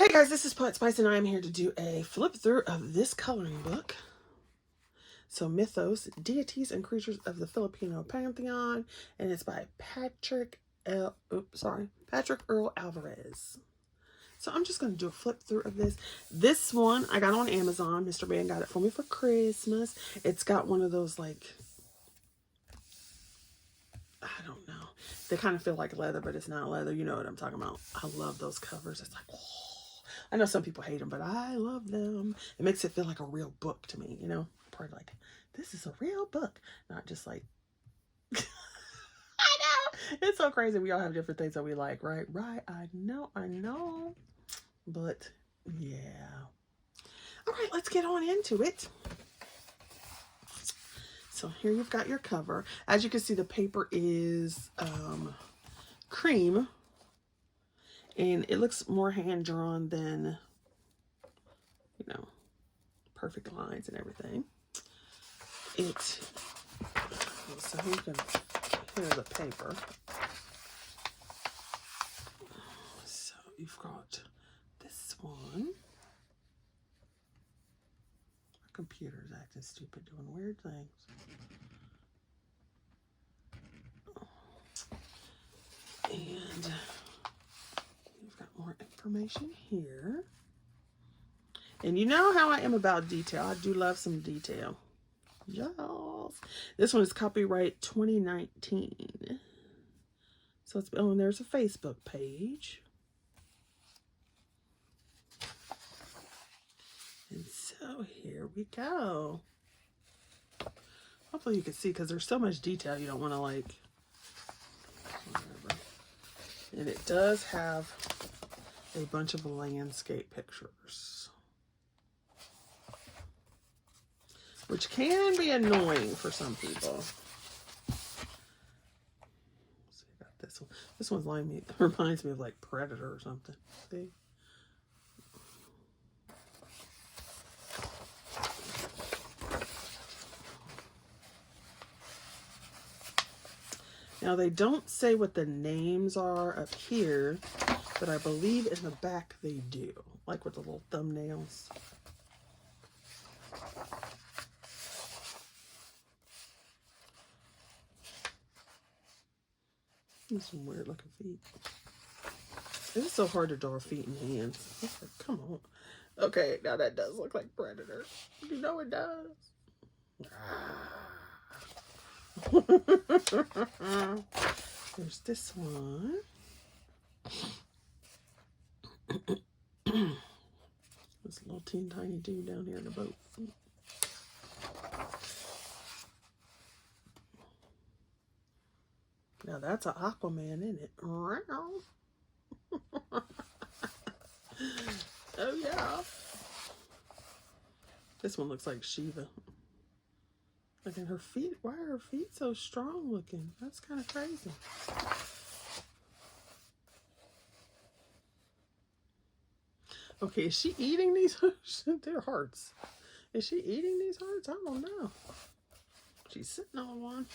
Hey guys, this is Pot Spice and I am here to do a flip through of this coloring book. So Mythos, Deities and Creatures of the Filipino Pantheon, and it's by Patrick Earl Alvarez. So I'm just going to do a flip through of this. This one I got on Amazon. Mr. Ben got it for me for Christmas. It's got one of those, like, I don't know. They kind of feel like leather, but it's not leather. You know what I'm talking about. I love those covers. It's like, oh. I know some people hate them, but I love them. It makes it feel like a real book to me, you know? Probably like, this is a real book. Not just like, I know. It's so crazy. We all have different things that we like, right? Right. I know. But, yeah. All right, let's get on into it. So here you've got your cover. As you can see, the paper is cream. And it looks more hand-drawn than, you know, perfect lines and everything. So you can hear the paper. So you've got this one. My computer's acting stupid, doing weird things. And you've got more information here. And you know how I am about detail. I do love some detail. Yes. This one is copyright 2019. So it's, oh, and there's a Facebook page. And so here we go. Hopefully you can see, because there's so much detail you don't want to, like, whatever. And it does have a bunch of landscape pictures, which can be annoying for some people. So you got this one. This one's reminds me of like Predator or something. See? Now they don't say what the names are up here, but I believe in the back they do, like with the little thumbnails. These some weird looking feet. It is so hard to draw feet and hands. It's like, come on. Okay, now that does look like Predator. You know it does. There's this one. This little teeny tiny dude down here in the boat. Now that's an Aquaman, isn't it? Oh yeah. This one looks like Shiva. Look at her feet. Why are her feet so strong looking? That's kind of crazy. Okay, is she eating these? They're hearts. Is she eating these hearts? I don't know. She's sitting on one.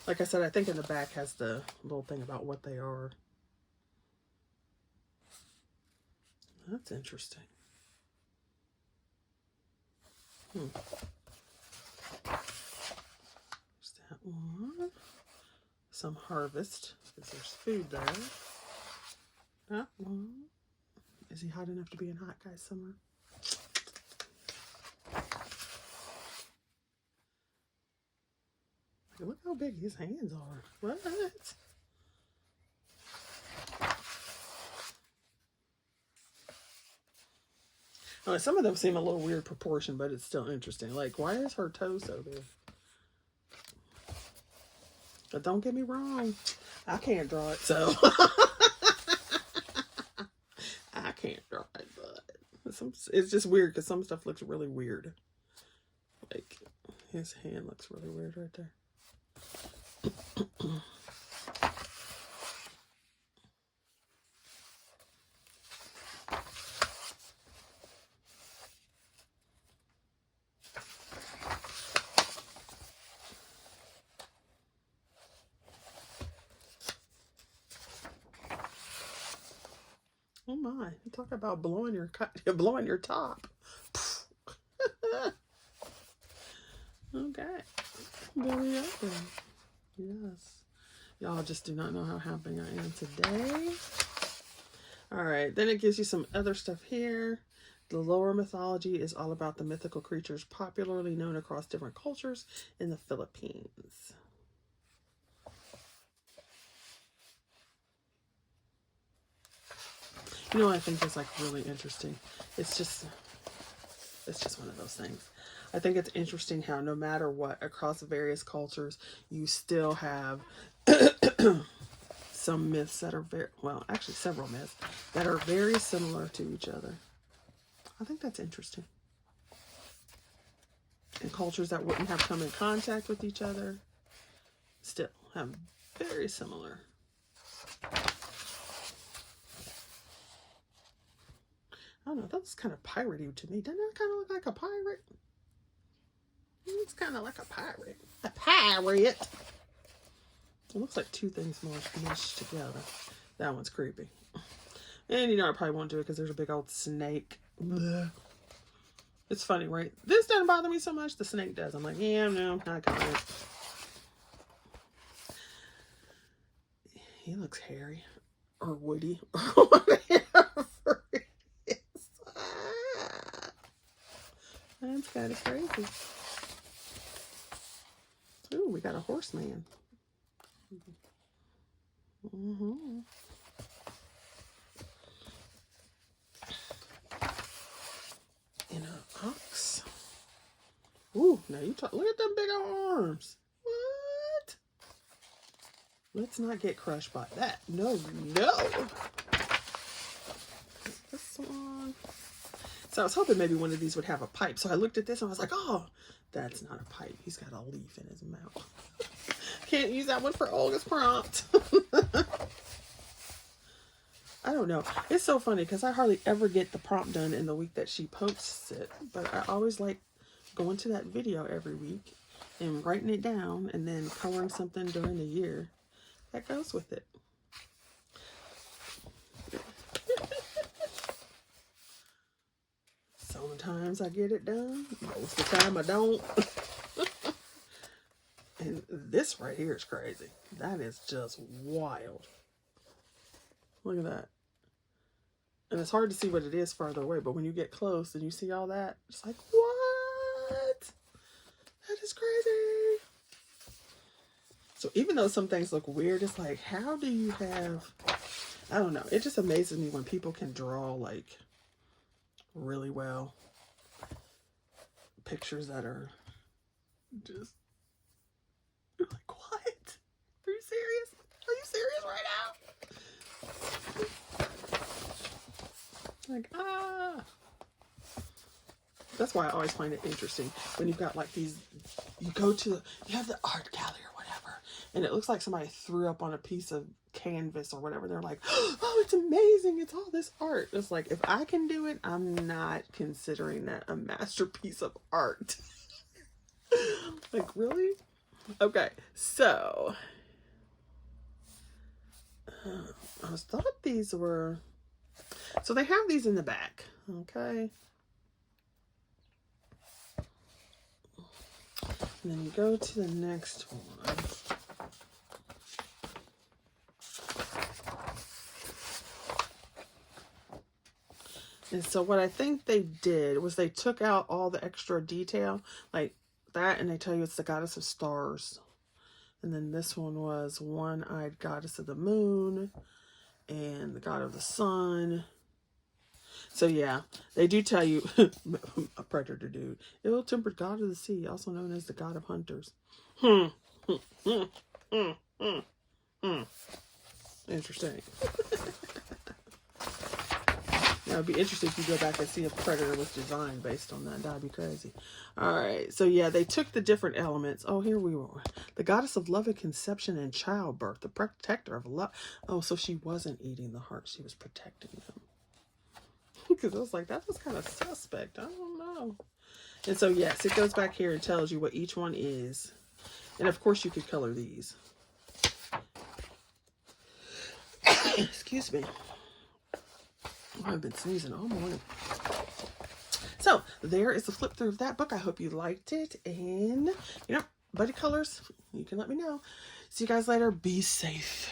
Like I said, I think in the back has the little thing about what they are. That's interesting. There's that one. Some harvest, because there's food there. That one. Is he hot enough to be in Hot Guy Summer? Look how big his hands are. What? Oh, some of them seem a little weird proportion, but it's still interesting. Like, why is her toe so big? But don't get me wrong, I can't draw it, so I can't draw it, but it's just weird because some stuff looks really weird. Like, his hand looks really weird right there. Oh my! Talk about blowing your blowing your top. Okay, there we go. Yes, y'all just do not know how happy I am today. All right, then it gives you some other stuff here. The lower mythology is all about the mythical creatures popularly known across different cultures in the Philippines. You know what I think is like really interesting? It's just one of those things. I think it's interesting how no matter what, across various cultures, you still have some myths that are very, well, actually several myths that are very similar to each other. I think that's interesting. And cultures that wouldn't have come in contact with each other still have very similar. I don't know, that was kind of piratey to me. Doesn't that kind of look like a pirate? It's kind of like a pirate. A pirate! It looks like two things meshed together. That one's creepy. And you know I probably won't do it because there's a big old snake. Blech. It's funny, right? This doesn't bother me so much. The snake does. I'm like, yeah, no, I got it. He looks hairy. Or woody. Or whatever it is. That's kind of crazy. Ooh, we got a horseman. Mm-hmm. And an ox. Ooh, now you talk. Look at them big arms. What? Let's not get crushed by that. No, no. This one. So I was hoping maybe one of these would have a pipe. So I looked at this and I was like, oh, that's not a pipe. He's got a leaf in his mouth. Can't use that one for Olga's prompt. I don't know. It's so funny because I hardly ever get the prompt done in the week that she posts it. But I always like going to that video every week and writing it down and then coloring something during the year that goes with it. Sometimes I get it done. Most of the time I don't. And this right here is crazy. That is just wild. Look at that. And it's hard to see what it is farther away, but when you get close and you see all that, it's like, what? That is crazy. So even though some things look weird, it's like, how do you have, I don't know. It just amazes me when people can draw like really well. Pictures that are just, you're like, what? Are you serious? Are you serious right now? Like, that's why I always find it interesting when you've got like these, you have the art gallery or whatever, and it looks like somebody threw up on a piece of canvas or whatever. They're like, oh, it's amazing. It's all this art. It's like, if I can do it, I'm not considering that a masterpiece of art. Like, really? Okay, so I thought these were, so they have these in the back, okay? And then you go to the next one. And so what I think they did was they took out all the extra detail, like that, and they tell you it's the goddess of stars. And then this one was one-eyed goddess of the moon and the god of the sun. So yeah, they do tell you a predator dude. Ill-tempered god of the sea, also known as the god of hunters. Interesting. Now it'd be interesting if you go back and see if Predator was designed based on that. That'd be crazy. All right, so yeah, they took the different elements. Oh, here we were. The goddess of love and conception and childbirth, the protector of love. Oh, so she wasn't eating the heart; she was protecting them. Because I was like, that was kind of suspect. I don't know. And so yes, it goes back here and tells you what each one is, and of course you could color these. Excuse me. I've been sneezing all morning. So there is the flip through of that book. I hope you liked it. And, you know, buddy colors, you can let me know. See you guys later. Be safe.